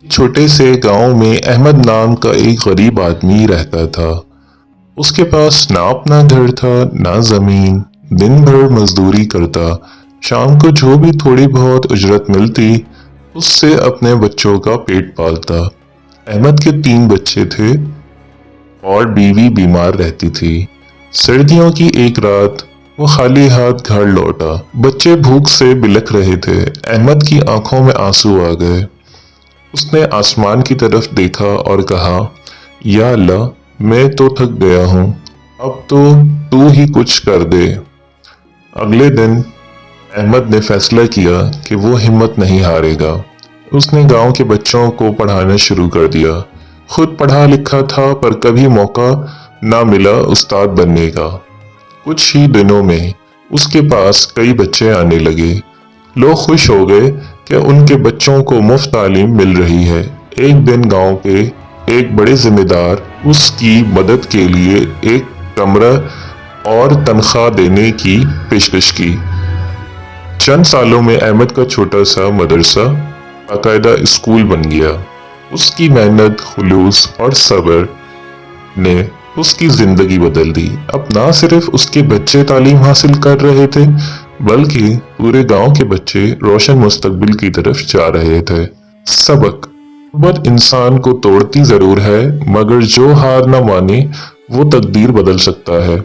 छोटे से गांव में अहमद नाम का एक गरीब आदमी रहता था। उसके पास ना अपना घर था ना जमीन। दिन भर मजदूरी करता। शाम को जो भी थोड़ी बहुत उजरत मिलती उससे अपने बच्चों का पेट पालता। अहमद के 3 बच्चे थे और बीवी बीमार रहती थी। सर्दियों की एक रात वो खाली हाथ घर लौटा। बच्चे भूख से बिलख रहे थे। अहमद की आंखों में आंसू आ गए। उसने आसमान की तरफ देखा और कहा, या अल्लाह, मैं तो थक गया हूँ, अब तो तू ही कुछ कर दे। अगले दिन अहमद ने फैसला किया कि वो हिम्मत नहीं हारेगा। उसने गांव के बच्चों को पढ़ाना शुरू कर दिया। खुद पढ़ा लिखा था पर कभी मौका ना मिला उस्ताद बनने का। कुछ ही दिनों में उसके पास कई बच्चे आने लगे। लोग खुश हो गए कि उनके बच्चों को मुफ्त तालीम मिल रही है। एक दिन गांव के एक बड़े जिम्मेदार उसकी मदद के लिए एक कमरा और तनख्वाह देने की पेशकश की। चंद सालों में अहमद का छोटा सा मदरसा बाकायदा स्कूल बन गया। उसकी मेहनत, खुलूस और सब्र ने उसकी जिंदगी बदल दी। अब ना सिर्फ उसके बच्चे तालीम हासिल कर रहे थे बल्कि पूरे गांव के बच्चे रोशन मुस्तकबिल की तरफ जा रहे थे। सबक: मोहब्बत इंसान को तोड़ती जरूर है मगर जो हार न माने वो तकदीर बदल सकता है।